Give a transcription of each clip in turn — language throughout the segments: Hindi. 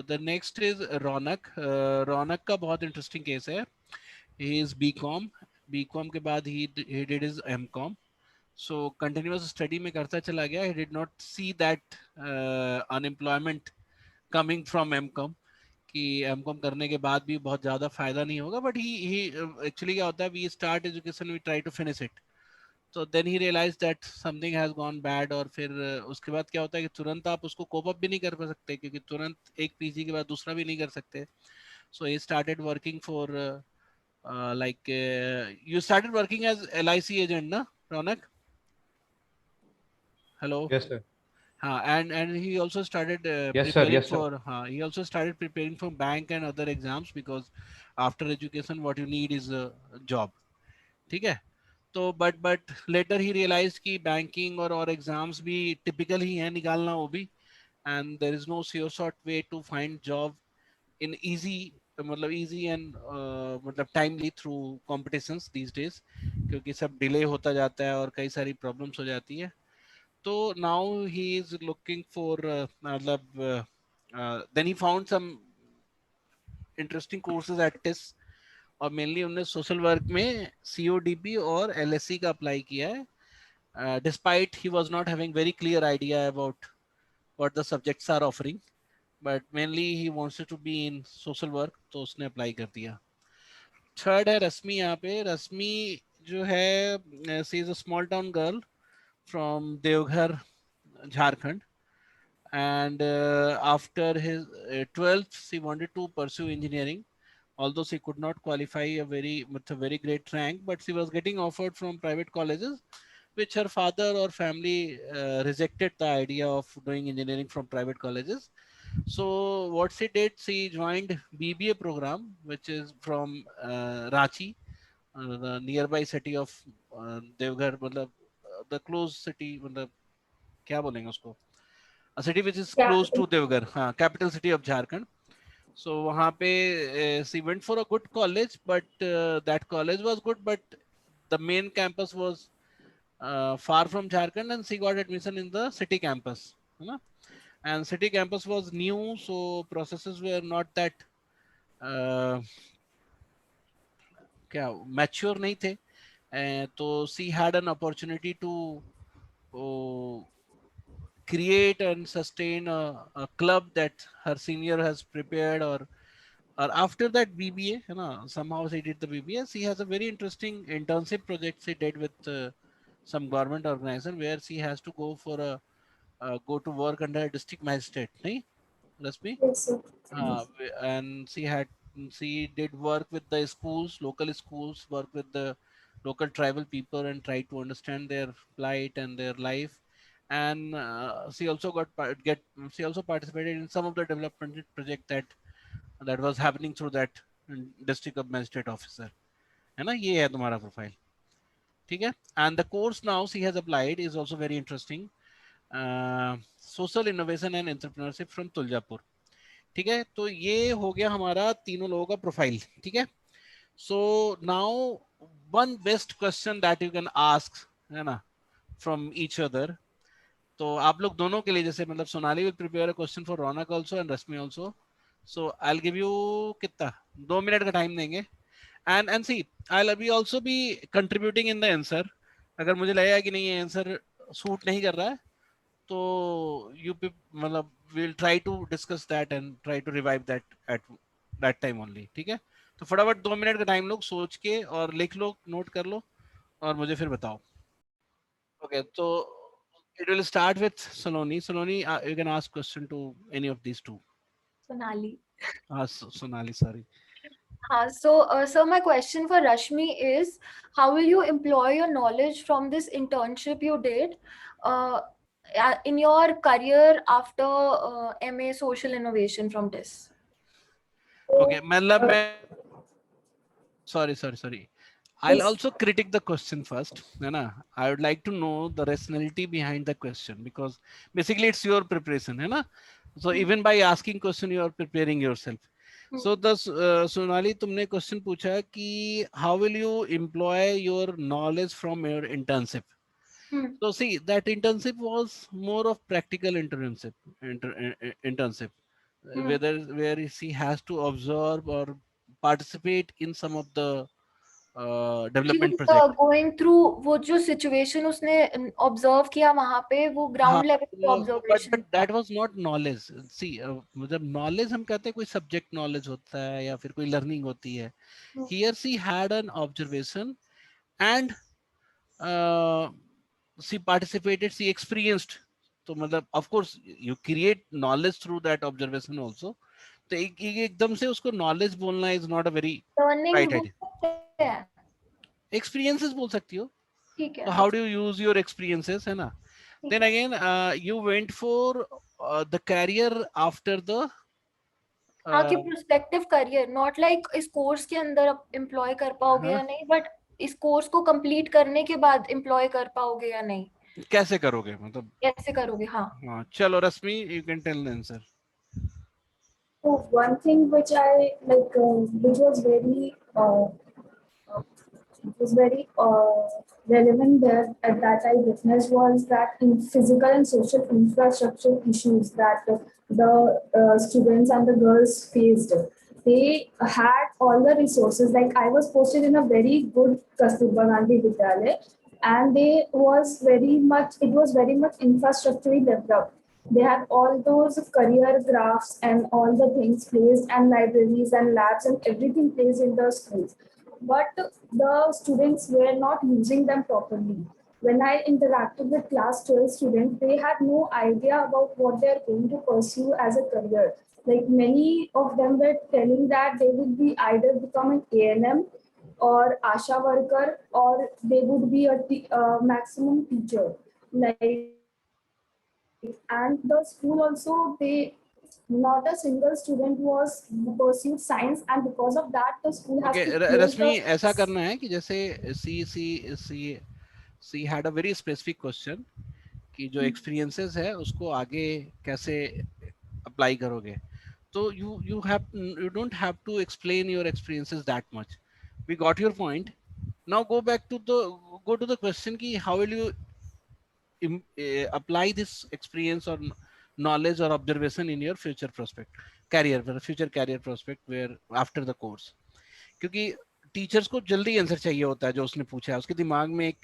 द नेक्स्ट इज रौनक। रौनक का बहुत इंटरेस्टिंग केस है। ही इज बीकॉम, बीकॉम के बाद he did his MCom. So continuous study में करता चला गया। He did not see that unemployment coming from MCom, कि एमकॉम करने के बाद भी बहुत ज़्यादा फायदा नहीं होगा। बट ही एक्चुअली क्या होता है, we start education, we try to finish it. तो then he realise that something has gone bad. और फिर उसके बाद क्या होता है कि तुरंत आप उसको कोप अप भी नहीं कर सकते, क्योंकि तुरंत एक पीजी के बाद दूसरा भी नहीं कर सकते। So he started working for like, you started working as LIC agent ना रौनक? हेलो? Yes, sir. हाँ, and he also started Yes, sir. preparing Yes, sir. for, he also started preparing for bank and other exams, because after education what you need is a job. ठीक है? तो बट लेटर ही रियलाइज कि बैंकिंग और एग्जाम्स भी टिपिकल ही है निकालना वो भी, and there is no sure short way to find job in easy, मतलब इजी एंड मतलब timely through competitions these days, क्योंकि सब डिले होता जाता है और कई सारी प्रॉब्लम्स हो जाती है। तो now he is looking for, मतलब then he found some interesting courses at TISS, और मेनली उन्होंने सोशल वर्क में CODP और LSC का अप्लाई किया है, despite he was not having very clear idea about what the subjects are offering, but mainly he wants to be in social work, तो उसने अप्लाई कर दिया। थर्ड है रश्मि। यहाँ पे रश्मि जो है, she is a small town girl from Deoghar, Jharkhand, and after his 12th she wanted to pursue engineering, although she could not qualify a very with a very great rank, but she was getting offered from private colleges, which her father or family rejected the idea of doing engineering from private colleges. So what she did, she joined BBA program, which is from Ranchi, the nearby city of Devghar, मतलब the close city, मतलब क्या बोलेंगे उसको, a city which is close to Devghar, हाँ, capital city of Jharkhand. So वहाँ पे she went for a good college, but that college was good, but the main campus was far from Jharkhand, and she got admission in the city campus, है ना? And city campus was new, so processes were not that uh, क्या mature नहीं थे, तो she had an opportunity to uh, create and sustain a club that her senior has prepared, or after that BBA, you know, somehow she did the BBA. She has a very interesting internship project she did with some government organization, where she has to go for a go to work under a district magistrate, nahi, Rasmi? Yes, sir. And she did work with the schools, local schools, work with the local tribal people, and try to understand their plight and their life. And she also she also participated in some of the development project that was happening through that district of magistrate officer, है ना? ये है तुम्हारा प्रोफाइल, ठीक है? And the course now she has applied is also very interesting, social innovation and entrepreneurship from Tuljapur, ठीक है? तो ये हो गया हमारा तीनों लोगों का प्रोफाइल, ठीक है? So now one best question that you can ask, है ना, फ्रॉम ईच अदर। तो आप लोग दोनों के लिए, जैसे मतलब Sonali will prepare a question for Raunak also and Rashmi also. So I will give you कितना, 2 मिनट का टाइम देंगे, and see I will be also be contributing in the answer. अगर मुझे लगेगा कि नहीं ये आंसर सूट नहीं कर रहा है, तो यू मतलब we'll try to discuss that and try to revive that at that time only, ठीक है? तो फटाफट 2 मिनट का टाइम लो, सोच के और लिख लो, नोट कर लो, और मुझे फिर बताओ। ओके, तो it will start with Saloni. Saloni, you can ask question to any of these two. Sonali. Sonali, sorry. So my question for Rashmi is, how will you employ your knowledge from this internship you did uh, in your career after MA Social Innovation from this? Okay, मतलब मैं sorry. I'll Yes. also critique the question first, है ना? I would like to know the rationality behind the question, because basically it's your preparation, है ना? So even by asking question, you are preparing yourself. So the Sonali, तुमने question पूछा कि how will you employ your knowledge from your internship? So see, that internship was more of practical internship. whether where he has to observe or participate in some of the He development was project. going through वो जो situation उसने observe किया वहां पे, वो हाँ, ground level पे but observation था. that was not knowledge. See, मतलब knowledge हम कहते हैं कोई subject knowledge होता है या फिर कोई learning होती है. Here she had an observation and uh, she participated, she experienced. तो मतलब of course you create knowledge through that observation also. तो एकदम से उसको knowledge बोलना is not a very Learnings right बोल idea. सकते हैं. Experiences बोल सकती हो. ठीक है. So how do you use your experiences, है ना? Then again, you went for the career after the हाँ कि uh, prospective career, not like इस कोर्स के अंदर एम्प्लॉय कर पाओगे हाँ, या नहीं, बट इस कोर्स को कंप्लीट करने के बाद एम्प्लॉय कर पाओगे या नहीं, कैसे करोगे मतलब. कैसे करोगे. हाँ. हाँ, चलो रश्मि, you can tell the answer. So one thing which I like, which was very relevant there at that I witnessed, was that in physical and social infrastructure issues that the students and the girls faced. They had all the resources. Like I was posted in a very good Kasturba Gandhi Vidyalaya, and they was very much. It was very much infrastructurally developed. They had all those career graphs and all the things placed, and libraries and labs and everything placed in the schools. But the students were not using them properly. When I interacted with class 12 students, they had no idea about what they're going to pursue as a career. Like many of them were telling that they would be either become an A&M or ASHA worker, or they would be a maximum teacher. Like, and the school also, they not a single student was pursued science, and because of that the school has Okay, to close Rashmi, the. ऐसा करना है कि जैसे सी had a very specific question कि जो experiences है उसको आगे कैसे apply करोगे. So you don't have to explain your experiences that much. We got your point. Now go to the question ki how will you apply this experience or knowledge or observation in your future career prospect where after the course. क्योंकि टीचर्स को जल्दी आंसर चाहिए होता है. जो उसने पूछा है उसके दिमाग में एक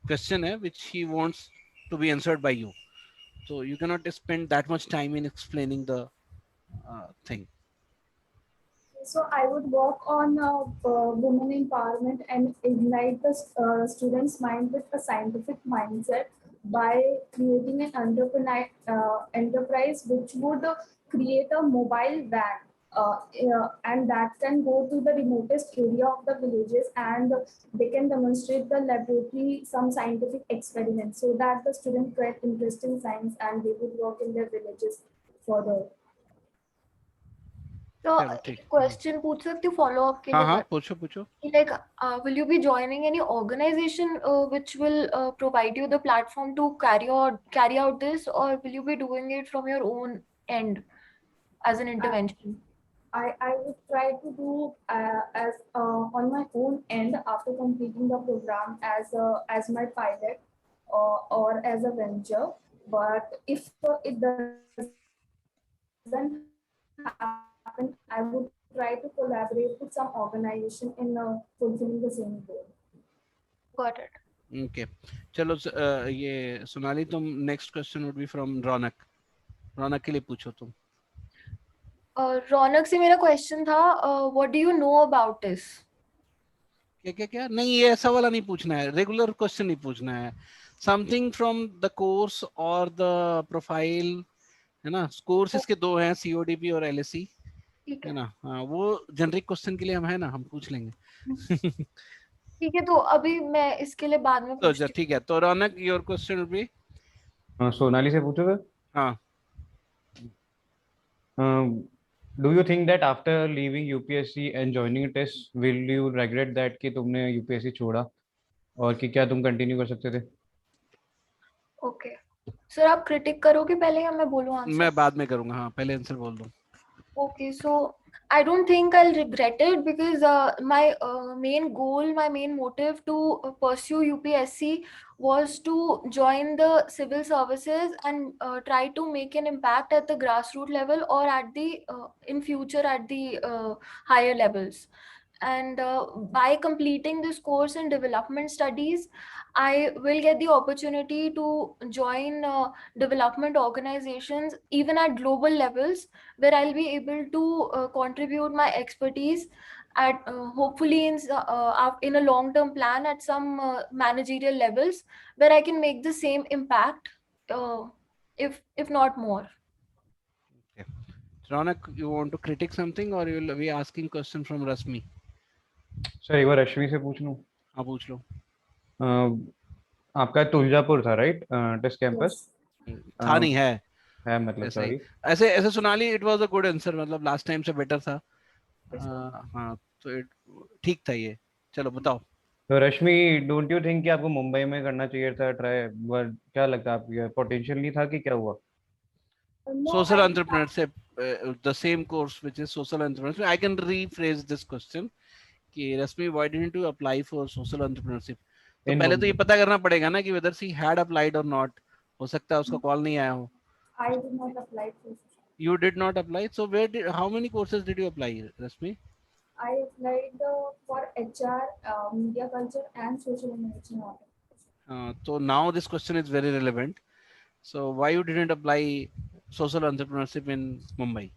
क्वेश्चन है which he wants to be answered by you, so you cannot spend that much time in explaining the thing. So I would work on women empowerment and ignite the students' mind with a scientific mindset by creating an enterprise which would create a mobile van. And that can go to the remotest area of the villages, and they can demonstrate the laboratory some scientific experiments so that the students get interest in science and they would work in their villages further. तो चलो ठीक. क्वेश्चन पूछ सकती हूँ फॉलो अप के हाँ लिए. हाँ, पूछो पूछो. Like, will you be joining any organization which will provide you the platform to carry out this, or will you be doing it from your own end as an intervention? I would try to do as on my own end after completing the program as my pilot or as a venture. But if it doesn't happen, I would try to collaborate with some organization in fulfilling the same goal. Got it. Okay, चलो. ये सोनाली, तुम next question would be from Raunak. Raunak के लिए पूछो तुम. रौनक से मेरा क्वेश्चन था, what do you know about this? क्या क्या क्या नहीं, ये ऐसा वाला नहीं पूछना है. रेगुलर क्वेश्चन नहीं पूछना है. समथिंग फ्रॉम द कोर्स और द प्रोफाइल, है ना. कोर्स इसके दो हैं, CODP और LSE, है ना. हाँ, वो जेनरिक क्वेश्चन के लिए हम है ना, हम पूछ लेंगे. ठीक है, तो अभी मैं इसके लिए बाद में तो पूछती हूँ. ठीक है. तो Raunak, your question would be. Sonali से पूछो सर. हाँ. Do you think that after leaving UPSC and joining test will you regret that कि तुमने UPSC छोड़ा, और कि क्या तुम कंटिन्यू कर सकते थे? ओके सर, आप क्रिटिक करोगे पहले या मैं बोलूँ आंसर? मैं बाद में करूंगा. हाँ, पहले आंसर बोल दूं. Okay, so I don't think I'll regret it because my main goal, my main motive to pursue UPSC was to join the civil services and try to make an impact at the grassroots level or at the in future at the higher levels. And by completing this course in development studies, I will get the opportunity to join development organizations even at global levels, where I'll be able to contribute my expertise at hopefully in a long-term plan at some managerial levels, where I can make the same impact, if not more. Okay. Ronak, you want to critique something or you will be asking question from Rasmi? Sir एक बार रश्मि से पूछ लूं। हाँ पूछ लो। आपका तुलजापुर था राइट टेस्ट कैंपस? Yes. था नहीं है मतलब ऐसा ही। सॉरी। ऐसे ऐसे Sonali it was a good answer, मतलब लास्ट टाइम से बेटर था। हाँ तो ठीक था ये। चलो बताओ। तो रश्मि, डोंट यू थिंक कि आपको मुंबई में करना चाहिए था ट्राई? क्या लगता है आपको, पोटेंशियल नहीं था कि क्या हुआ? No, Social I did not. entrepreneurship, the same course which is social entrepreneurship. I can rephrase this question कि रश्मि, why didn't you apply for social entrepreneurship? तो इन पहले तो ये पता करना पड़ेगा ना कि whether she had applied or not. हो सकता है उसका कॉल नहीं आया हो। I did not apply for. You did not apply. So how many courses did you apply, Rashmi? I applied for HR, media culture, and social innovation. So now this question is very relevant. So why you didn't apply social entrepreneurship in Mumbai?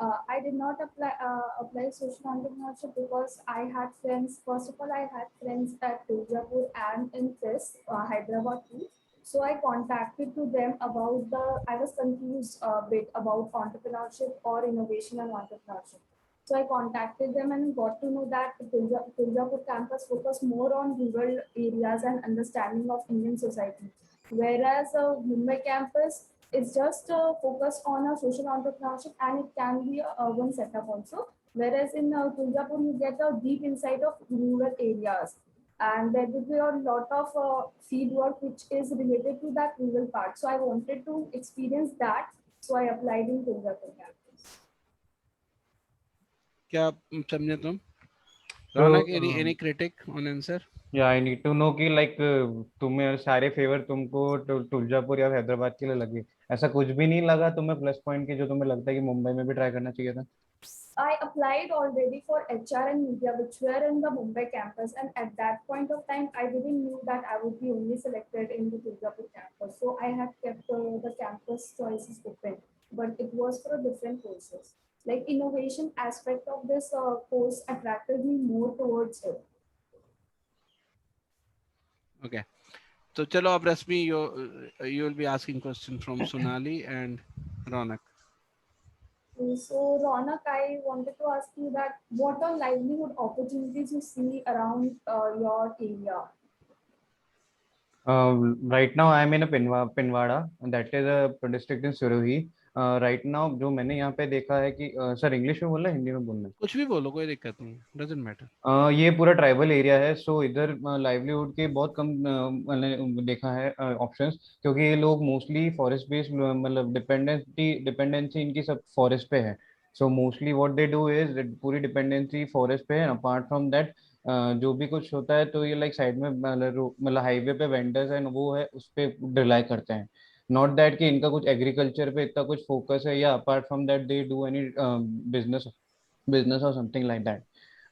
I did not apply social entrepreneurship because I had friends. First of all, I had friends at Tuljapur and in this Hyderabad too. So I contacted to them about the. I was confused a bit about entrepreneurship or innovation and entrepreneurship. So I contacted them and got to know that Tuljapur campus focus more on rural areas and understanding of Indian society, whereas Mumbai campus it's just focused on a social entrepreneurship and it can be a urban setup also. Whereas in Tuljapur, you get a deep insight of rural areas. And there will be a lot of field work which is related to that rural part. So I wanted to experience that. So I applied in Tuljapur campus. क्या समझे तुम? रौनक, any critic on answer? या आई नीड टू नो कि लाइक तुम्हें सारे फेवर तुमको तुलजापुर या हैदराबाद के लिए लगे, ऐसा कुछ भी नहीं लगा तुम्हें प्लस पॉइंट की जो तुम्हें लगता है कि मुंबई में भी ट्राई करना चाहिए था? I applied already for HR and media, which were in the Mumbai campus. And at that point of time, I didn't know that I would be only selected in the Tuljapur campus. So I had kept the campus choices open, but it was for different courses. Like innovation aspect of this course attracted me more towards it. Okay. So chalo ab Rashmi, you will be asking question from Sonali and Ronak. So Ronak, I wanted to ask you that what are livelihood opportunities you see around your area? Right now I am in a Pinwada, and that is a district in Sirohi. Right now जो मैंने यहाँ पे देखा है कि सर इंग्लिश में बोलना है हिंदी में बोलना है? कुछ भी बोलो, कोई दिक्कत नहीं, doesn't matter. ये पूरा ट्राइबल एरिया है, सो इधर लाइवलीहुड के बहुत कम मैंने देखा है ऑप्शंस, क्योंकि ये लोग मोस्टली फॉरेस्ट बेस्ड, मतलब डिपेंडेंसी इनकी सब फॉरेस्ट पे है। So mostly what they do is पूरी डिपेंडेंसी फॉरेस्ट पे है। अपार्ट फ्रॉम दैट जो भी कुछ होता है तो ये लाइक साइड में मतलब हाईवे पे वेंडर्स एंड वो है उस पे रिलाई करते हैं। नॉट दैट कि इनका कुछ एग्रीकल्चर पे इतना कुछ फोकस है, या apart from that they do any business business और something like that.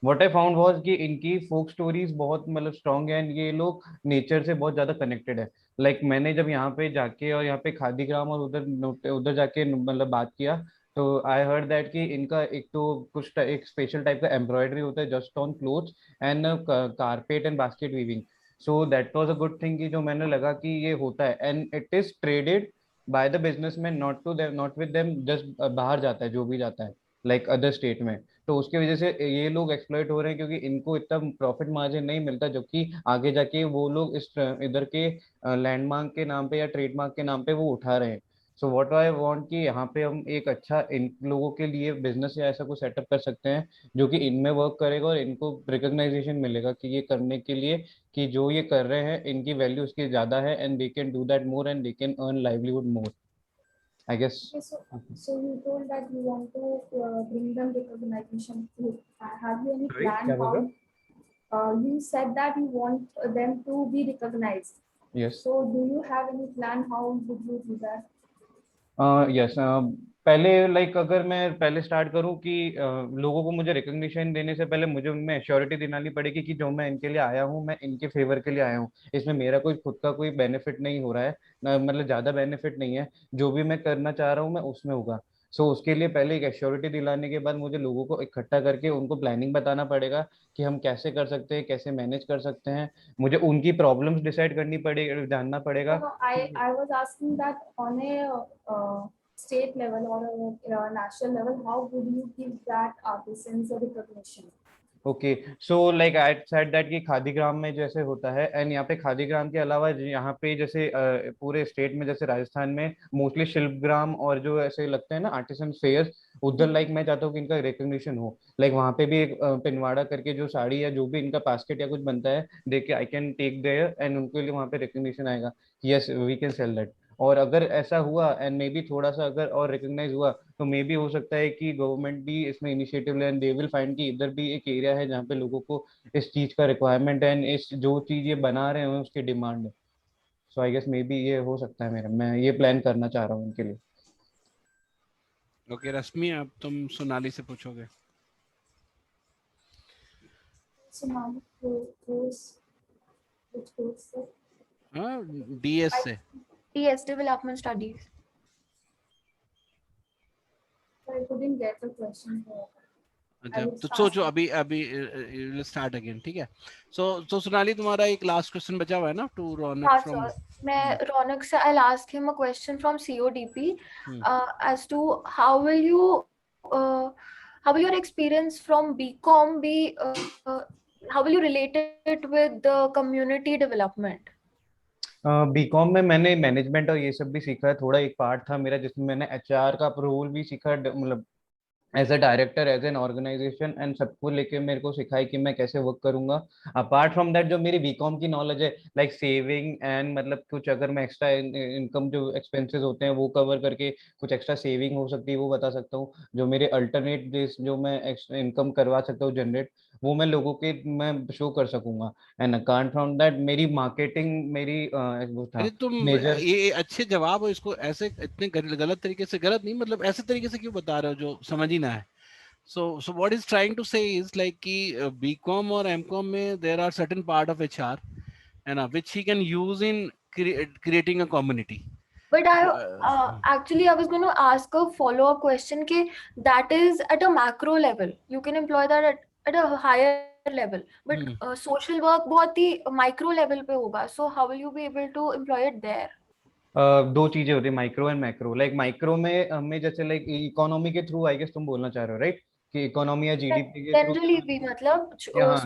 What I found was कि इनकी फोक स्टोरीज बहुत मतलब स्ट्रॉन्ग है, एंड ये लोग नेचर से बहुत ज्यादा कनेक्टेड है। लाइक मैंने जब यहाँ पे जाके और यहाँ पे खादीग्राम और उधर उधर जाके मतलब बात किया, तो आई हर्ड दैट कि इनका एक तो कुछ एक स्पेशल टाइप का एम्ब्रॉयडरी होता है just on clothes and carpet and basket weaving. So that was a good thing कि जो मैंने लगा कि ये होता है, and it is traded by the businessman, not to them, not with them, just बाहर जाता है जो भी जाता है लाइक अदर स्टेट में। तो उसकी वजह से ये लोग एक्सप्लॉइट हो रहे हैं क्योंकि इनको इतना प्रॉफिट मार्जिन नहीं मिलता, जबकि आगे जाके वो लोग इस इधर के लैंडमार्क के नाम पे या ट्रेडमार्क के नाम पे वो उठा रहे हैं। सो व्हाट आई वांट कि यहाँ पे हम एक अच्छा इन लोगों के लिए बिजनेस या ऐसा कुछ सेटअप कर सकते हैं जो कि इनमें वर्क करेगा और इनको रिकॉग्नाइजेशन मिलेगा कि ये करने के लिए कि जो ये कर रहे हैं इनकी वैल्यू उसकी ज्यादा है, and they can do that more and they can earn livelihood more. I guess. Okay, so you told that you want to bring them recognition. Have you any Sorry, plan क्या बोल how? रहे हो? You said that you want them to be recognized. Yes. So do you have any plan how would you do that? Yes, पहले लाइक अगर मैं पहले स्टार्ट करूं कि लोगों को मुझे रिकग्निशन देने से पहले मुझे उनमें एश्योरिटी दिलानी पड़ेगी कि जो मैं इनके लिए आया हूं मैं इनके फेवर के लिए आया हूं, इसमें मेरा कोई खुद का कोई बेनिफिट नहीं हो रहा है ना, मतलब ज्यादा बेनिफिट नहीं है, जो भी मैं करना चाह रहा हूं मैं उसमें होगा। सो उसके लिए पहले एक एश्योरिटी दिलाने के बाद मुझे लोगों को इकट्ठा करके उनको प्लानिंग बताना पड़ेगा कि हम कैसे कर सकते हैं, कैसे मैनेज कर सकते हैं, मुझे उनकी प्रॉब्लम्स डिसाइड करनी पड़ेगी, जानना No, पड़ेगा। no, I was asking that on a state level or a national level, how would you give that artisans a recognition? Okay, so like I said that कि खादीग्राम में जैसे होता है, एंड यहाँ पे खादीग्राम के अलावा यहाँ पे जैसे पूरे स्टेट में जैसे राजस्थान में मोस्टली शिल्पग्राम और जो ऐसे लगते हैं ना आर्टिसन फेयर, उधर लाइक मैं चाहता हूँ कि इनका रिकग्निशन हो। लाइक वहाँ पे भी एक पिनवाड़ा करके जो साड़ी या जो भी इनका बास्केट या कुछ बनता है देख के I can take there, and उनके लिए वहाँ पे रिकग्निशन आएगा कि yes we can sell that. और अगर ऐसा हुआ एंड मे बी थोड़ा सा अगर और रिकग्नाइज हुआ तो मे भी हो सकता है कि गवर्नमेंट भी इसमें इनिशिएटिव ले, एंड दे विल फाइंड कि इधर भी एक एरिया है जहाँ पे लोगों को इस चीज का रिक्वायरमेंट है एंड इस जो चीज ये बना रहे हैं उसकी डिमांड है। सो आई गेस मे बी ये हो सकता है, मेरा मैं ये प्लान करना चाह रहा हूँ उनके लिए। ओके रश्मि, अब तुम सोनाली से पूछोगे। So now course, which course? Sir? हाँ, डीएस से। Yes, development studies. I couldn't get the question. अच्छा, तो सोचो अभी अभी विल स्टार्ट अगेन, ठीक है। सो सोनाली, तुम्हारा एक लास्ट क्वेश्चन बचा हुआ है ना टू रौनक हाँ फ्रॉम। सर, मैं रौनक से I'll ask him a question from CODP as to how will your experience from BCom be how will you relate it with the community development? BCom में मैंने मैनेजमेंट और ये सब भी सीखा है, थोड़ा एक पार्ट था मेरा जिसमें मैंने एचआर का रोल भी सीखा, मतलब as a director as an organisation, and सबको लेके मेरे को सिखाई कि मैं कैसे वर्क करूंगा। अपार्ट फ्रॉम दैट जो मेरी बीकॉम की नॉलेज है लाइक सेविंग एंड मतलब कुछ अगर मैं एक्स्ट्रा इनकम जो एक्सपेंसेस होते हैं वो कवर करके कुछ एक्स्ट्रा सेविंग हो सकती है वो बता सकता हूँ। जो मेरे अल्टरनेट जो मैं इनकम करवा सकता हूँ जनरेट, वो मैं लोगों के मैं शो कर सकूंगा। एंड अकाउंट फ्रॉम दैट मेरी मार्केटिंग मेरी वो अरे था तुम मेजर। ये अच्छे जवाब हो, इसको ऐसे इतने गलत तरीके से, गलत नहीं मतलब ऐसे तरीके से क्यों बता रहे हो जो समझ ही ना है। so what is trying to say is like कि बीकॉम और एमकॉम में there are certain part of HR है ना which he can use in creating a community. But actually I was going to ask a follow-up question कि that is at a macro level. You can employ that at a higher level. But social work बहुत ही micro level पे होगा. So how will you be able to employ it there? दो चीजें होती है micro and macro. Like micro में हमें जैसे लाइक इकोनॉमी के थ्रू आई गेस तुम बोलना चाह रहे हो राइट, कि इकोनॉमी या जीडीपी के थ्रू। Generally भी मतलब हाँ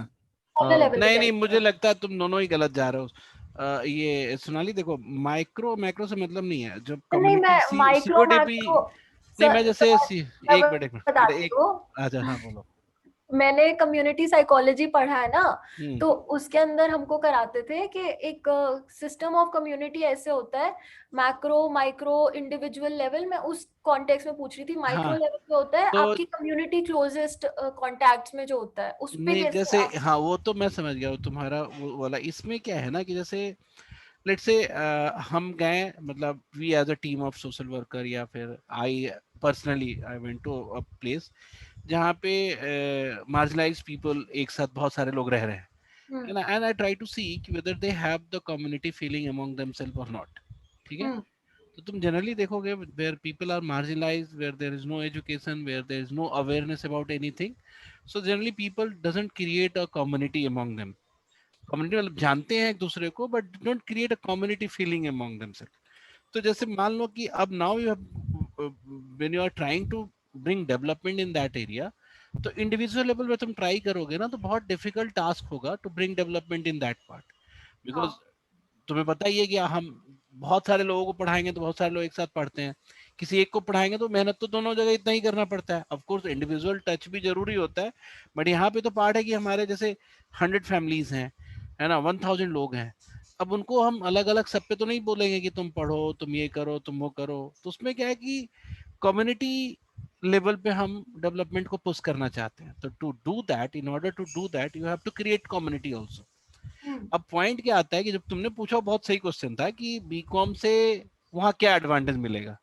smaller level पे नहीं नहीं, जाएगा. मुझे लगता है तुम दोनों ही गलत जा रहे हो। ये सोनाली देखो, माइक्रो मैक्रो से मतलब नहीं है। जब नहीं, मैं कम्युनिटी माइक्रो सीओडीपी मैक्रो नहीं, मैं जैसे एक मैं मिनट एक मिनट बताती एक हूँ. अच्छा हाँ बोलो। मैंने कम्युनिटी साइकोलॉजी पढ़ा है ना, हम्म, तो उसके अंदर हमको कराते थे कि एक सिस्टम ऑफ कम्युनिटी ऐसे होता है, मैक्रो माइक्रो इंडिविजुअल लेवल में। उस कॉन्टेक्स्ट में पूछ रही थी, माइक्रो हाँ लेवल पे होता है तो आपकी कम्युनिटी क्लोजेस्ट कॉन्टैक्ट्स में जो होता है उस पे नहीं, कैसे जैसे आप. हाँ वो तो मैं समझ गया, वो तुम्हारा वो वाला। इसमें क्या है ना कि जैसे लेट्स से हम गए, मतलब we as a team of social worker, या फिर I personally I went to a place जहाँ पे मार्जिनलाइज पीपल एक साथ बहुत सारे लोग रह रहे हैं, and I try to see कि whether they have the community feeling among themselves और नॉट। ठीक है, तो तुम जनरली देखोगे where people are marginalised, where there is no education, where there is no awareness about anything, so generally people doesn't create a community among them. community मतलब जानते हैं एक दूसरे को, but don't create a community feeling among themselves. तो जैसे मान लो कि अब now you have when you are trying to bring development in that area, तो इंडिविजुअल लेवल पे तुम ट्राई करोगे ना तो बहुत डिफिकल्ट टास्क होगा to bring development in that part, because तुम्हें पता ही है कि हम बहुत सारे लोगों को पढ़ाएंगे तो बहुत सारे लोग एक साथ पढ़ते हैं, किसी एक को पढ़ाएंगे तो मेहनत तो दोनों जगह इतना ही करना पड़ता है। ऑफ कोर्स इंडिविजुअल टच भी जरूरी होता है, बट यहाँ पे तो पार्ट है कि हमारे जैसे 100 फैमिलीज हैं, है ना, 1000 लोग हैं। अब उनको हम अलग अलग सब पे तो नहीं बोलेंगे कि तुम पढ़ो, तुम ये करो, तुम वो करो। तो उसमें क्या है कि कम्युनिटी लेवल पे हम डेवलपमेंट को पुश करना चाहते हैं। तो to do that, in order to do that, you have to create community also. अब पॉइंट क्या आता है कि जब तुमने पूछा, बहुत सही क्वेश्चन था कि बीकॉम से वहाँ क्या एडवांटेज मिलेगा,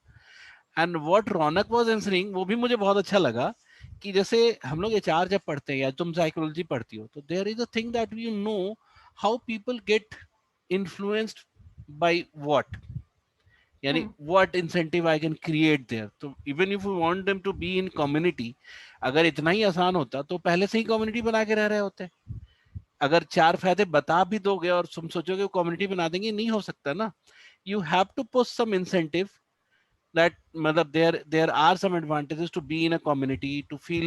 and what Raunak was answering वो भी मुझे बहुत अच्छा लगा कि जैसे हम लोग एचआर जब पढ़ते हैं या तुम साइकोलॉजी पढ़ती हो, तो there is a thing that you know how people get influenced by what, यानी what incentive I can create there. तो even if you want them to be in community, अगर इतना ही आसान होता तो पहले से ही कम्युनिटी बना के रह रहे होते। अगर चार फायदे बता भी दोगे और तुम सोचोगे कम्युनिटी बना देंगे, नहीं हो सकता ना। You have to push some incentive that matlab there are some advantages to be in a community, to feel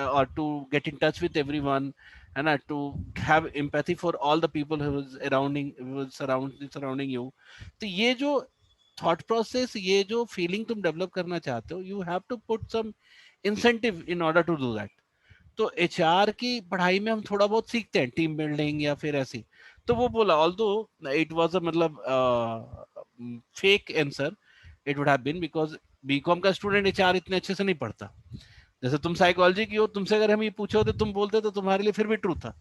or to get in touch with everyone, and to have empathy for all the people who is surrounding you. तो ये जो thought process, ये जो feeling तुम develop करना चाहते हो, you have to put some incentive in order to do that. तो एचआर की पढ़ाई में हम थोड़ा बहुत सीखते हैं टीम बिल्डिंग या फिर ऐसी। तो वो बोला, ऑल्दो इट वाज अ मतलब fake answer it would have been, because BCom का स्टूडेंट एचआर इतने अच्छे से नहीं पढ़ता। जैसे तुम साइकोलॉजी की हो, तुमसे अगर हम ये पूछे होते तुम बोलते तो तुम्हारे लिए फिर भी ट्रू था,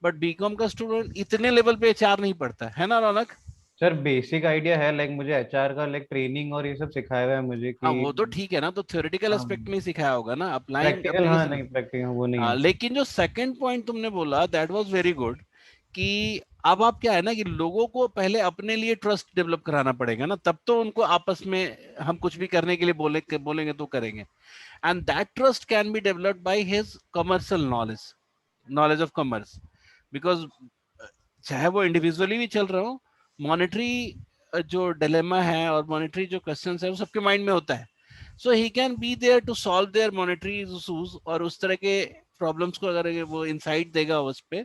बट बीकॉम का स्टूडेंट इतने लेवल पे एचआर नहीं पढ़ता है ना रौनक? सर बेसिक आइडिया है, लाइक मुझे एचआर का लाइक ट्रेनिंग और ये सब सिखाया हुआ है मुझे हाँ कि वो तो ठीक है ना, तो थ्योरेटिकल एस्पेक्ट में ही सिखाया होगा ना, अप्लाइंग प्रैक्टिकल, हाँ एप्लीकेशन। नहीं प्रैक्टिकल वो नहीं है। लेकिन जो सेकंड पॉइंट तुमने बोला दैट वाज वेरी गुड, कि अब आप क्या है ना कि लोगों को पहले अपने लिए ट्रस्ट डेवलप कराना पड़ेगा ना, तब तो उनको आपस में हम कुछ भी करने के लिए बोलेंगे तो करेंगे। And that trust can be developed by his commercial knowledge, knowledge of commerce. Because चाहे वो इंडिविजुअली भी चल रहा हो, मॉनेटरी जो डिलेमा है और मॉनेटरी जो क्वेश्चंस है वो सबके माइंड में होता है। So he can be there to solve their monetary issues, और उस तरह के प्रॉब्लम्स को अगर वो इंसाइट देगा उस पे,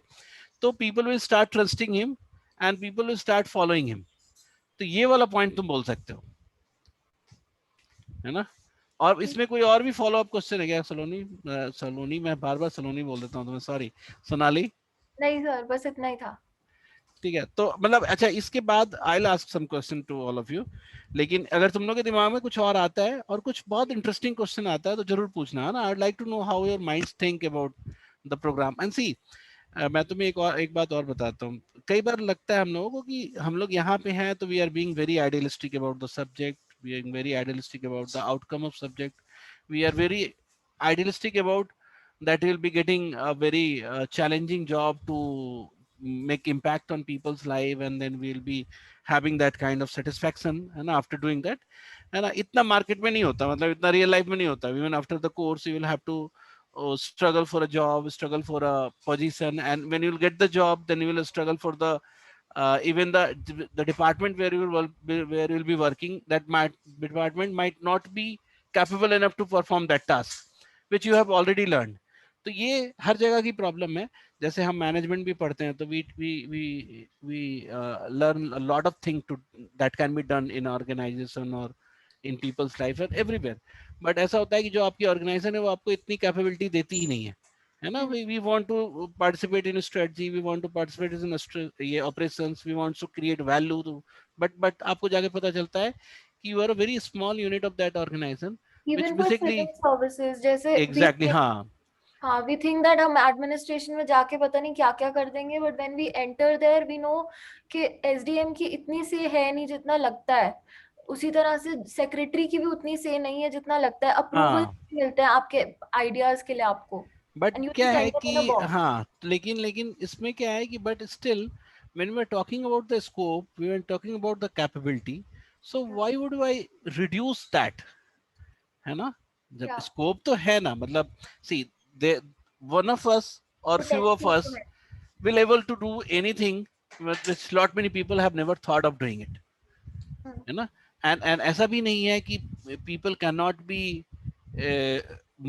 तो people will start trusting him and people will start following him. तो ये वाला पॉइंट तुम बोल सकते हो, है ना? और इसमें कोई और भी फॉलो अप क्वेश्चन है क्या? सलोनी, सलोनी, मैं बार बार सलोनी बोल देता हूँ तुम्हें, सॉरी। सोनाली? नहीं सर, बस इतना ही था। ठीक है, तो मतलब अच्छा, इसके बाद I will ask some question to all of you. लेकिन अगर तुम लोग के दिमाग में कुछ और आता है और कुछ बहुत इंटरेस्टिंग क्वेश्चन आता है तो जरूर पूछना, है ना? I would like to know how your minds think about the programme. And see, मैं तुम्हें एक बात और बताता हूँ। कई बार लगता है हम लोगों को कि हम लोग यहाँ पे हैं तो we are being very idealistic about the subject, we are very idealistic about the outcome of subject, we are very idealistic about that we'll be getting a very challenging job to make impact on people's life, and then we'll be having that kind of satisfaction, and after doing that, and itna market mein nahi hota, matlab itna real life mein nahi hota. Even after the course you will have to struggle for a job, struggle for a position, and when you'll get the job then you will struggle for the even the department where where you will be working, that department might not be capable enough to perform that task which you have already learned. तो ये हर जगह की प्रॉब्लम है। जैसे हम मैनेजमेंट भी पढ़ते हैं तो we learn a lot of thing to that can be done in organisation और in people's life and everywhere. But ऐसा होता है कि जो आपकी ऑर्गेनाइजेशन है वो आपको इतनी कैपेबिलिटी देती ही नहीं है ना? We want to participate in strategy, we want to participate in ये operations, we want to create value, but आपको जाके पता चलता है कि you are a very small unit of that organisation which even for basically. Civil services जैसे एग्जैक्टली, हाँ। हाँ, वी थिंक दैट हम एडमिनिस्ट्रेशन में जाके पता नहीं क्या क्या कर देंगे, but when we enter there we know कि एसडीएम की इतनी से है नहीं जितना लगता है। उसी तरह से सेक्रेटरी की भी उतनी से नहीं है जितना लगता है। अप्रूवल हाँ, मिलते हैं आपके आइडियाज के लिए आपको, बट एंड यू क्या जस्ट है एंटर कि इन अ बॉक्स। हाँ, लेकिन इसमें क्या है कि but still when we are talking about the scope, we are talking about the capability, so why would I reduce that, है ना? जब या स्कोप तो है ना, मतलब see, they, one of us or few of potential us तो है। will able to do anything which lot many people have never thought of doing it, है ना? And ऐसा भी नहीं है कि people cannot be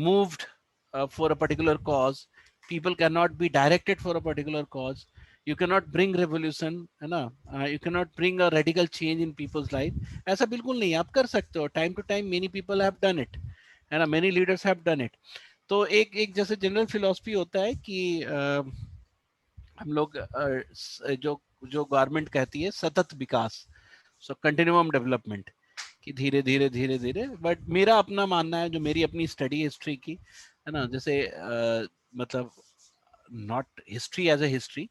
moved for a particular cause, people cannot be directed for a particular cause, you cannot bring revolution, है ना? You cannot bring a radical change in people's life. ऐसा बिल्कुल नहीं, आप कर सकते हो, time to time many people have done it, है ना? Many leaders have done it. तो एक एक जैसे जनरल फिलोसफी होता है कि हम लोग जो जो गवर्नमेंट कहती है सतत विकास, सो कंटिन्यूम डेवलपमेंट, कि धीरे धीरे धीरे धीरे। बट मेरा अपना मानना है, जो मेरी अपनी स्टडी हिस्ट्री की है ना, जैसे मतलब not history as a history,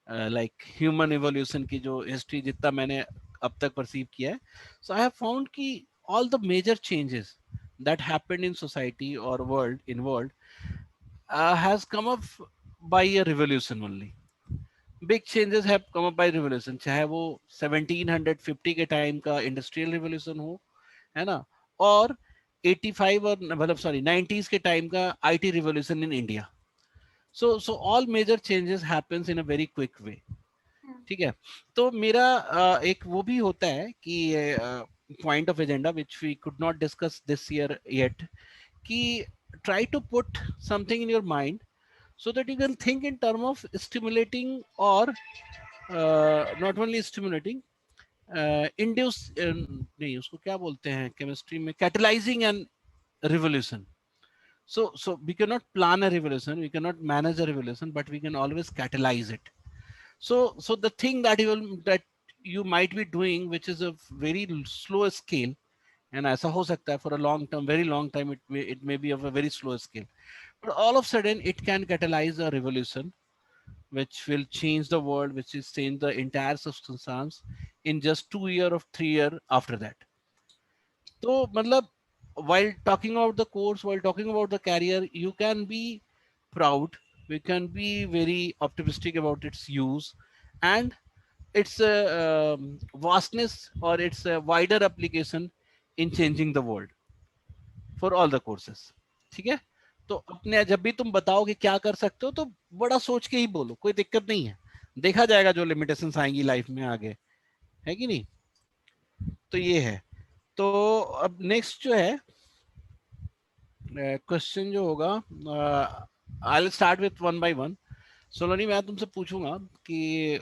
like human evolution की जो हिस्ट्री जितना मैंने अब तक परसीव किया है, सो आई हैव फाउंड कि all the major changes that happened in society or world has come up by a revolution only. Big changes have come up by revolution, चाहे वो 1750 के टाइम का इंडस्ट्रियल रिवोल्यूशन हो, है ना, और 85 और मतलब सॉरी 90s के टाइम का IT revolution in India. so all major changes happens in a very quick way, ठीक है। तो मेरा एक वो भी होता है कि point of agenda which we could not discuss this year yet, कि try to put something in your mind so that you can think in term of stimulating or not only stimulating, induce नहीं उसको क्या बोलते हैं केमिस्ट्री में, catalyzing an revolution. So we cannot plan a revolution, we cannot manage a revolution, but we can always catalyze it. So the thing that you might be doing which is a very slow scale, and ऐसा हो सकता है for a long term, very long time, it may be of a very slow scale, but all of a sudden it can catalyze a revolution which will change the world, which is change the entire substance in just 2 year or 3 year after that. So matlab, while talking about the course, while talking about the career, you can be proud, we can be very optimistic about its use and its vastness or its wider application in changing the world for all the courses, ठीक है। तो अपने जब भी तुम बताओ कि क्या कर सकते हो तो बड़ा सोच के ही बोलो, कोई दिक्कत नहीं है, देखा जाएगा जो लिमिटेशंस आएंगी लाइफ में आगे, है कि नहीं। तो ये है। तो अब नेक्स्ट जो है क्वेश्चन जो होगा, I will start with one by one. सोलोनी, मैं तुमसे पूछूंगा कि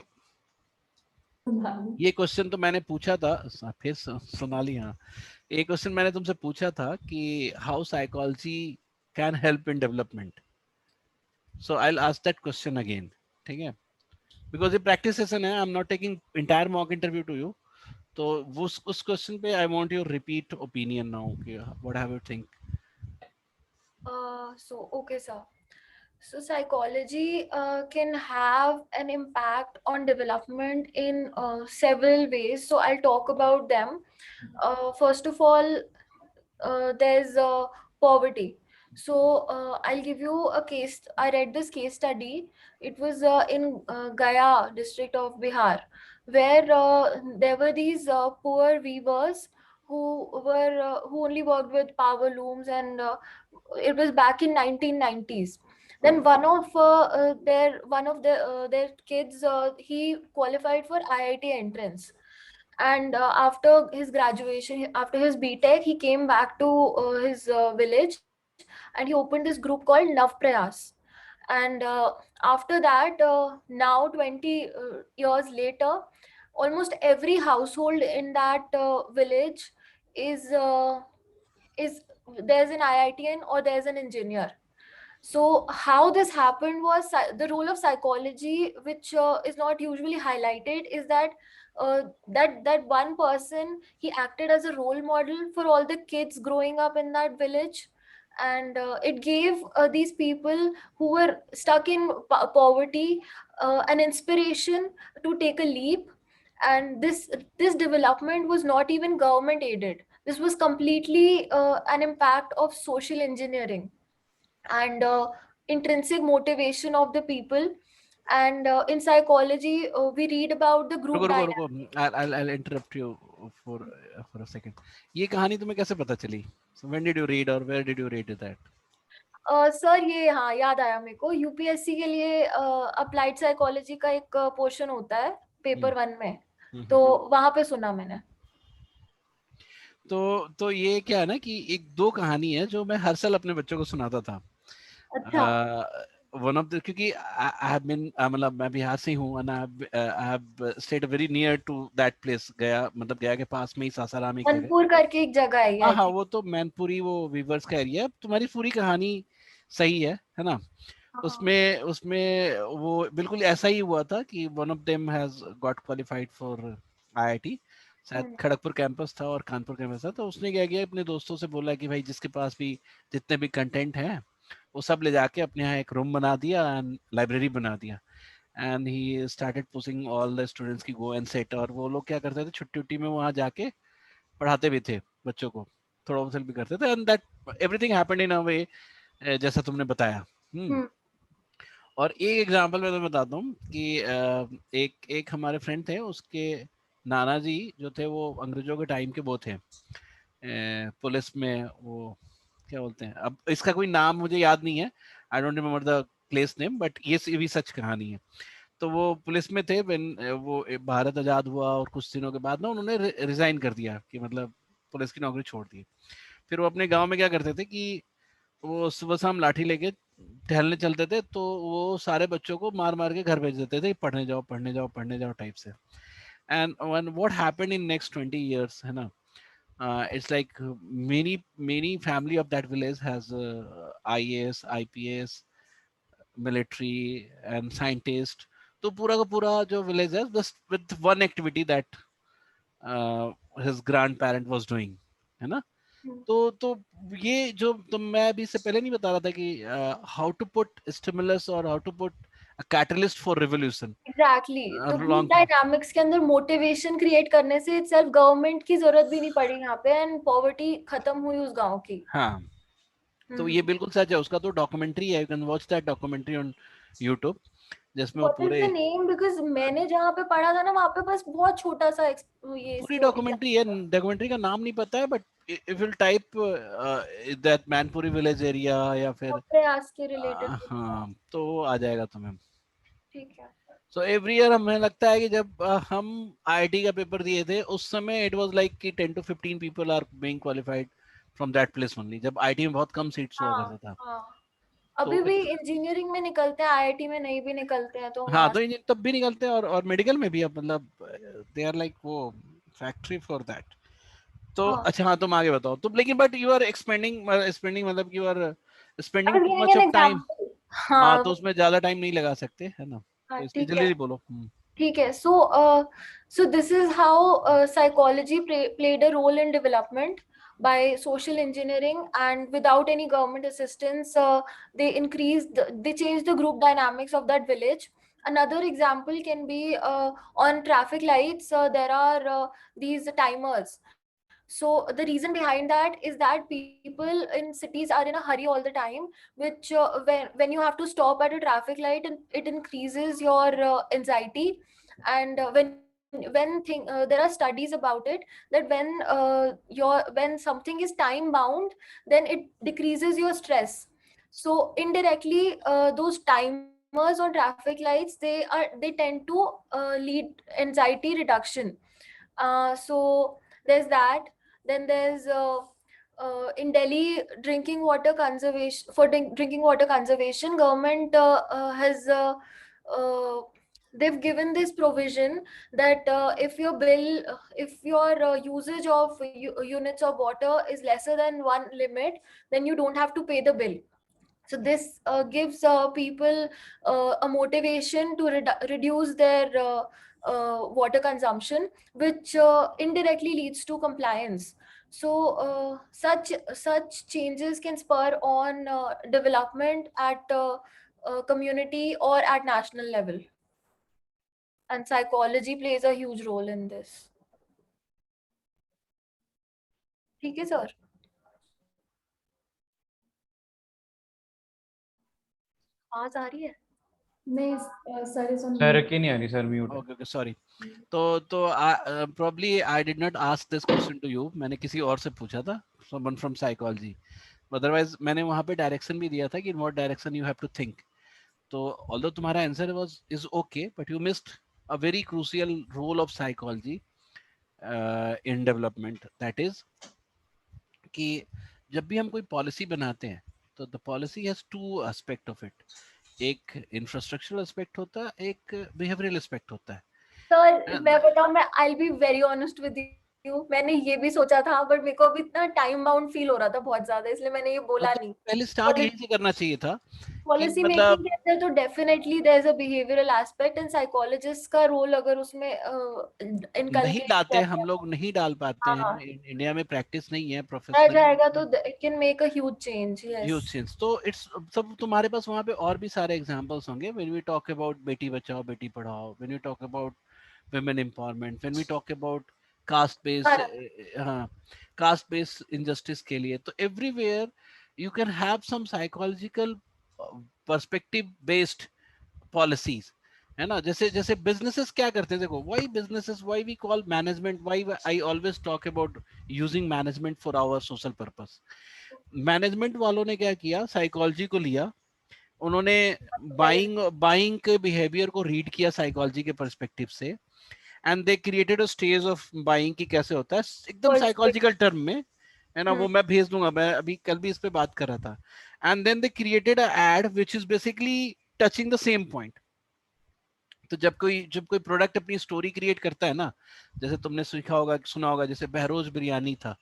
ये क्वेश्चन तो मैंने पूछा था, फिर सोनाली, हाँ, एक क्वेश्चन मैंने तुमसे पूछा था कि how psychology can help in development. So I will ask that question again, ठीक है, बिकॉज ये प्रैक्टिस सेशन है, I am not taking entire mock interview to you. तो उस क्वेश्चन पे I want your repeat opinion now कि what have you think. So okay, sir. So psychology can have an impact on development in several ways. So I'll talk about them. First of all, there's poverty. So I'll give you a case. I read this case study. It was in Gaya district of Bihar, where there were these poor weavers who only worked with power looms, and it was back in 1990s. Then one of their kids, he qualified for IIT entrance, and after his graduation, after his BTech, he came back to his village, and he opened this group called Nav Prayas. And after that, now 20 years later, almost every household in that village is there's an IITian or there's an engineer. So how this happened was the role of psychology, which is not usually highlighted, is that that one person, he acted as a role model for all the kids growing up in that village, and it gave these people who were stuck in poverty an inspiration to take a leap. And this development was not even government aided. This was completely an impact of social engineering and intrinsic motivation of the people. And in psychology, we read about the group रुको रुको dynamic. रुको, I'll interrupt you for a second. ये कहानी तुम्हें कैसे पता चली? So when did you read or where did you read that? Sir ये हाँ याद आया मेरे को, यूपीएससी के लिए अप्लाइड साइकोलॉजी का एक पोर्शन होता है पेपर 1 में, तो वहां पे सुना मैंने। तो ये क्या है ना कि एक दो कहानी है जो मैं हर साल अपने बच्चों को सुनाता था। अच्छा। वन ऑफ द, क्योंकि आई हैव बीन, मतलब मैं बिहार से हूँ and I have stayed very near to that place, गया मतलब गया के पास में ही सासाराम एक जगह, मनपुर करके एक जगह है। हाँ हाँ, वो तो मैनपुरी, वो वीवर्स का एरिया है। तुम्हारी पूरी कहानी सही है ना। उसमें उसमें वो बिल्कुल ऐसा ही हुआ था कि one of them has got qualified for IIT, शायद खड़गपुर कैंपस था और कानपुर कैंपस था। तो उसने क्या किया, अपने दोस्तों से बोला कि भाई जिसके पास भी जितने भी कंटेंट हैं वो सब ले जाके अपने यहाँ एक रूम बना दिया एंड लाइब्रेरी बना दिया। And he started pushing all the students की गो एंड सेट। और वो लोग क्या करते थे, छुट्टी उट्टी में वहाँ जाके पढ़ाते भी थे बच्चों को, थोड़ा बहुत हेल्प भी करते थे। And that everything happened in a way जैसा तुमने बताया। और एक एग्जांपल मैं तुम्हें बताता हूँ कि एक एक हमारे फ्रेंड थे, उसके नाना जी जो थे वो अंग्रेजों के टाइम के वो थे, पुलिस में, वो क्या बोलते हैं, अब इसका कोई नाम मुझे याद नहीं है, I don't remember the place name, but ये भी सच कहानी है। तो वो पुलिस में थे when, वो भारत आजाद हुआ और कुछ दिनों के बाद ना उन्होंने रिजाइन कर दिया कि मतलब पुलिस की नौकरी छोड़ दी। फिर वो अपने गांव में क्या करते थे कि वो सुबह शाम लाठी लेके टहलने चलते थे, तो वो सारे बच्चों को मार मार के घर भेज देते थे, पढ़ने जाओ पढ़ने जाओ पढ़ने जाओ टाइप से। And when what happened in next 20 years, है ना, it's like many family of that village has IAS, IPS, military and scientist। तो पूरा का पूरा जो विलेज है बस with one activity that his grandparent was doing, है ना। तो ये जो मैं अभी से पहले नहीं बता रहा था कि हाउ टू पुट स्टिमुलस और how to put catalyst for revolution exactly. तो ग्रुप लॉन्ग। डायनामिक्स के अंदर मोटिवेशन क्रिएट करने से इटसेल्फ गवर्नमेंट की जरूरत भी नहीं पड़ी यहाँ पे, एंड पॉवर्टी खत्म हुई उस गांव की। हाँ, तो ये बिल्कुल सच है। उसका तो डॉक्यूमेंट्री है, you can watch that documentary on YouTube, जिसमें वो व्हाट इज पूरे द नेम? बिकॉज मैंने जहाँ पे पढ़ा था ना वहाँ पे बस बहुत छोटा सा ये पूरी इसको डॉक्यूमेंट्री है। डॉक्यूमेंट्री का नाम नहीं पता है, but if you type that Mainpuri village area या फिर प्रयास के रिलेटेड। हाँ, तो वो आ जाएगा तुम्हें। ठीक है। सो एवरी ईयर हमें लगता है कि जब हम आईआईटी का पेपर दिए थे उस समय इट वाज लाइक कि 10 to 15 people are being qualified from that place only, जब आईआईटी में बहुत कम सीट्स हुआ हाँ करता था। हाँ, तो अभी भी इंजीनियरिंग में निकलते हैं, आईआईटी में नहीं भी निकलते हैं, तो हाँ, वहाँ तो इंजीनियर तब भी निकलते हैं, और मेडिकल में भी अब मतलब दे आर लाइक वो फैक्ट्री फॉर दैट। तो हाँ। अच्छा, हाँ, तुम आगे बताओ। तुम लेकिन but you are expending spending मतलब you are I spending was to giving much an of time. Example. हाँ, हाँ तो उसमें ज्यादा टाइम नहीं लगा सकते, है ना, हाँ, तो इसलिए ठीक जल्दी है जल्दी बोलो। ठीक है। So this is how psychology played a role in development by social engineering, and without any government assistance, they changed the group dynamics of that village. Another example can be on traffic lights. There are these timers. So the reason behind that is that people in cities are in a hurry all the time, which when you have to stop at a traffic light, it increases your anxiety. And there are studies about it, that when something is time bound, then it decreases your stress. So indirectly, those timers on traffic lights, they tend to lead anxiety reduction. So there's that. Then there's in Delhi, drinking water conservation, for drinking water conservation, government has they've given this provision that if your usage of units of water is lesser than one limit, then you don't have to pay the bill. So this gives people a motivation to reduce their water consumption, which indirectly leads to compliance. So such changes can spur on development at community or at national level, and psychology plays a huge role in this. ठीक है सर? आवाज आ रही है? नहीं sir is on sir mute. की नहीं आ रही, सर म्यूट है। Okay okay, sorry. तो probably I did not ask this question to you, मैंने किसी और से पूछा था, someone from psychology। otherwise मैंने वहाँ पे डायरेक्शन भी दिया था कि in what direction you have to think। तो although तुम्हारा answer is okay, but you missed a very crucial role of psychology in development, that is कि जब भी हम कोई पॉलिसी बनाते हैं तो the policy has to aspect of it. एक इंफ्रास्ट्रक्चरल एस्पेक्ट होता है, एक बिहेवियरल एस्पेक्ट होता है। सर मैं बताऊं, मैं आई will be very honest with हूँ, मैंने ये भी सोचा था, बट मेरे को अभी इतना टाइम बाउंड फील हो रहा था बहुत ज्यादा, इसलिए मैंने ये बोला मतलब नहीं। पहले स्टार्ट यही से करना चाहिए था कि पॉलिसी मेकिंग मतलब के अंदर तो definitely there is a behavioural aspect, and psychologist का रोल अगर उसमें नहीं इनकलकेट डालते किया हैं, हम लोग जाए, नहीं डाल पाते हैं, हाँ, इंडिया में प्रैक्टिस नहीं है रह प्रोफेशनली। जाएगा तो it can make a huge change. Yes huge change. तो इट्स सब तुम्हारे पास वहाँ पे और भी सारे एग्जांपल्स होंगे व्हेन वी टॉक अबाउट बेटी Bachao Beti Padhao, when we talk about women empowerment, when we talk about caste based caste based injustice के लिए, तो everywhere you can have some psychological perspective based policies, है ना। जैसे जैसे businesses क्या करते हैं, देखो why businesses, why we call management, why I always talk about using management for our social purpose। Management वालों ने क्या किया, साइकोलॉजी को लिया, उन्होंने बाइंग के बिहेवियर को रीड किया साइकोलॉजी के पर्सपेक्टिव से, and they created a stage of buying की कैसे होता है एकदम साइकोलॉजिकल टर्म में, है ना। वो मैं भेज दूंगा, मैं अभी कल भी इस पे बात कर रहा था। And then they created a ad which is basically touching the same point. तो जब कोई प्रोडक्ट अपनी स्टोरी क्रिएट करता है ना, जैसे तुमने सीखा होगा, सुना होगा, जैसे बहरोज बिरयानी था,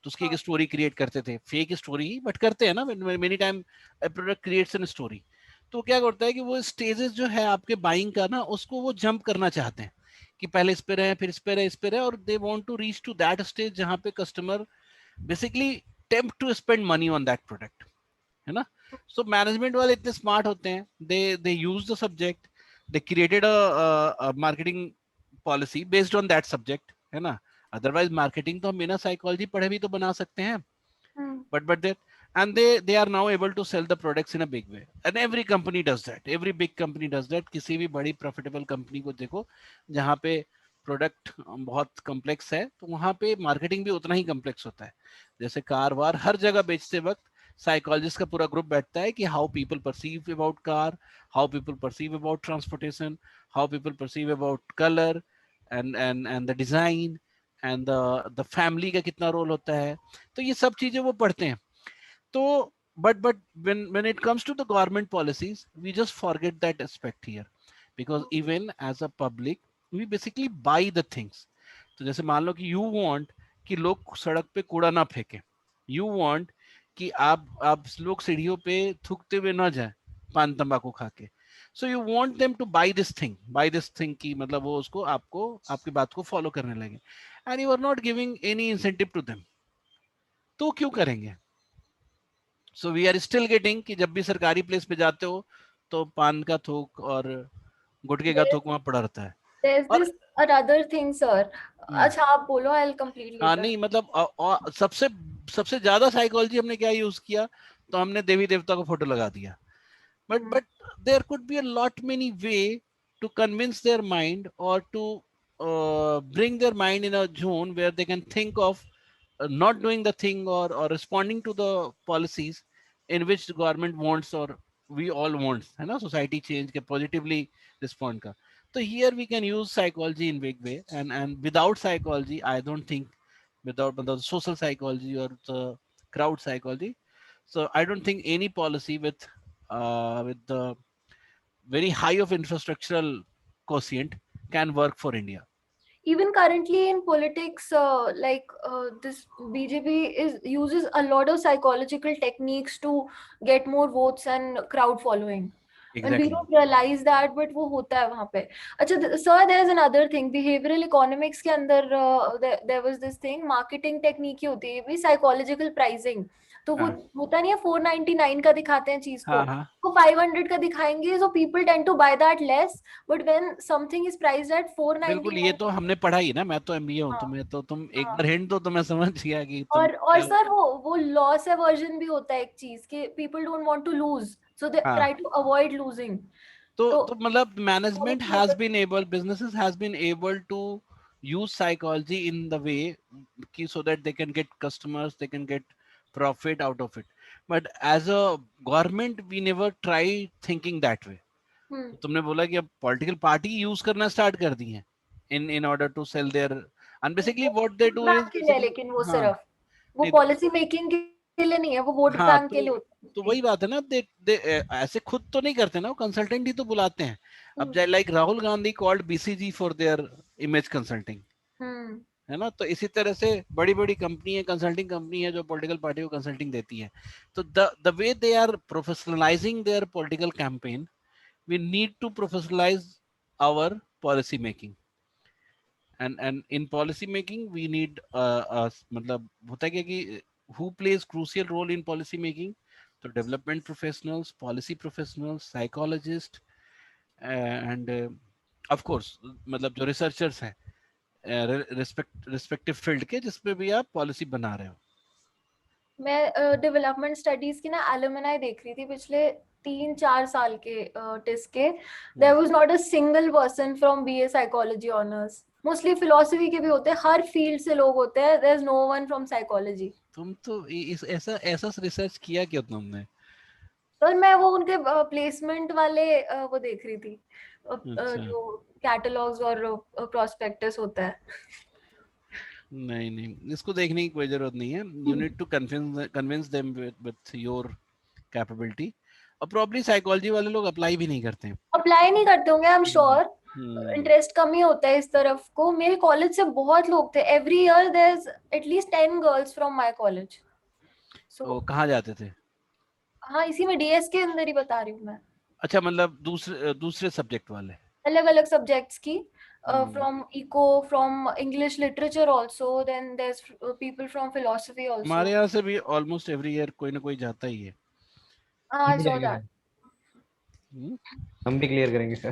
तो उसकी एक स्टोरी क्रिएट करते थे, फेक स्टोरी बट करते हैं ना many time, product creates an story. तो क्या करता है कि वो स्टेजेस जो है आपके बाइंग का ना, उसको वो जंप करना चाहते हैं कि पहले इस पे रहे, फिर इस पे रहे, इस पे रहे, और they want to reach to that stage जहां पे customer basically tempt to spend money on that product, है ना। सो मैनेजमेंट वाले इतने स्मार्ट होते हैं, they use the subject, they created a marketing policy based on that subject, है ना। अदरवाइज मार्केटिंग तो हम बिना साइकोलॉजी पढ़े भी तो बना सकते हैं, but that, and they are now able to sell the products in a big way, and every company does that, every big company does that। किसी भी बड़ी प्रॉफिटेबल कंपनी को देखो जहाँ पे प्रोडक्ट बहुत कॉम्प्लेक्स है, तो वहाँ पे मार्केटिंग भी उतना ही कॉम्प्लेक्स होता है। जैसे कार वार हर जगह बेचते वक्त साइकोलॉजिस्ट का पूरा ग्रुप बैठता है कि how people perceive about car, how people perceive about transportation, how people perceive about colour and the design, and the family का कितना रोल होता है। तो ये सब चीजें वो पढ़ते हैं। तो but when it comes to the government policies, we just forget that aspect here, because even as a public we basically buy the things। तो जैसे मान लो कि you want कि लोग सड़क पे कूड़ा ना फेंके, you want कि आप लोग सीढ़ियों पे थूकते हुए ना जाए पान तंबाकू खा के, so you want them to buy this thing कि मतलब वो उसको आपको आपकी बात को फॉलो करने लगे, and you are not giving any incentive to them। तो क्यों करेंगे। So we are still getting कि जब भी सरकारी प्लेस पे जाते हो तो पान का थूक और गुटखे का थूक वहां पड़ा रहता है। there's और this another thing, sir. अच्छा आप बोलो, I'll complete हाँ later. नहीं मतलब सबसे सबसे ज्यादा साइकोलॉजी हमने क्या यूज किया, तो हमने देवी देवता को फोटो लगा दिया। but there could be a lot many way to convince their mind or to bring their mind in a zone where they can think of not doing the thing or responding to the policies in which the government wants or we all wants, है ना, society change के positively respond का। तो here we can use psychology in big way, and without psychology I don't think, without the social psychology or the crowd psychology, so I don't think any policy with the very high of infrastructural quotient can work for India। Even currently in politics, this BJP uses a lot of psychological techniques to get more votes and crowd following. And we Exactly। don't realize that, but वो होता है वहाँ पे। अच्छा sir, there is another thing, behavioral economics के अंदर there was this thing, marketing technique ही होती है, भी psychological pricing। तो वो होता नहीं है 499 का दिखाते हैं चीज को, हाँ वो 500 का दिखाएंगे, so people tend to buy that less, but when something is priced at बिल्कुल, ये 499, तो हमने पढ़ा ही ना, मैं तो एमबीए हूँ, हाँ, तुम्हें तो तुम एक बार हाँ। हिंट दो तो मैं समझ गया कि तुम और क्या। सर वो लॉस एवर्जन भी होता है एक चीज कि people don't want to lose, so they हाँ ट्राई टू अवॉइड लूजिंग। तो तो मतलब management has been able, businesses has been able to use psychology in the way कि so that they can get customers, they can get profit out of it, but as a government we never try thinking that way। तो तुमने बोला कि अब पॉलिटिकल पार्टी यूज करना स्टार्ट कर दी है in order to sell there, and basically what they vote do is bank के लिए, बेसिकली। लेकिन वो हाँ सिर्फ वो नहीं पॉलिसी मेकिंग के लिए नहीं है, वो वोट हाँ बैंक के लिए होता तो है। वही बात है ना, दे ऐसे खुद तो नहीं करते ना, वो कंसल्टेंट ही तो बुलाते हैं। अब like Rahul Gandhi called BCG for their image consulting, hmm है है ना। तो इसी तरह से बड़ी बड़ी कंपनी है, कंसल्टिंग कंपनी है जो पॉलिटिकल पार्टी को कंसल्टिंग देती है, तो the way they are professionalising their political campaign, we need to professionalise our policy making, and in policy making we need मतलब होता है क्या कि who plays crucial role in policy making, तो development professionals, policy professionals, psychologists, and of course मतलब जो researchers हैं respective field के जिसपे भी आप policy बना रहे हो। मैं डेवलपमेंट स्टडीज की ना एलुमनाई देख रही थी पिछले 3-4 साल के टिस के, there was not a single person from BA psychology honours. Mostly philosophy के भी होते हैं, हर फील्ड से लोग होते हैं, there is no one from psychology. तुम तो इस ऐसा रिसर्च किया क्यों तुमने? सर मैं वो उनके प्लेसमेंट वाले वो देख रही थी, अच्छा। जो कैटलॉग्स और प्रोस्पेक्टस होता है। नहीं, इसको देखने की कोई जरूरत नहीं है। You need to convince them with your capability, और प्रॉब्ली साइकोलॉजी वाले लोग अप्लाई भी नहीं करते हैं। अप्लाई नहीं करते होंगे, I am sure, hmm. Interest कम ही होता है इस तरफ को। मेरे कॉलेज से बहुत लोग थे, every year there is at least 10 girls from my college. तो कहाँ जाते थे? हाँ, इसी में डीएस के अंदर ही बता रही हूँ मैं। अच्छा, मतलब दूसरे सब्जेक्ट वाले? अलग अलग सब्जेक्ट्स की, hmm. From eco, from English literature also, then there is people from philosophy also. हमारे यहाँ से भी ऑलमोस्ट एवरी ईयर कोई ना कोई जाता ही है। आई हो सॉ जाएगा दैट। हम्म। हम भी क्लियर करेंगे सर।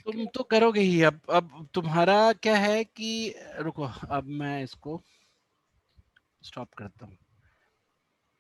तुम तो करोगे ही। अब तुम्हारा क्या है कि रुको, अब मैं इसको स्टॉप करता हूँ।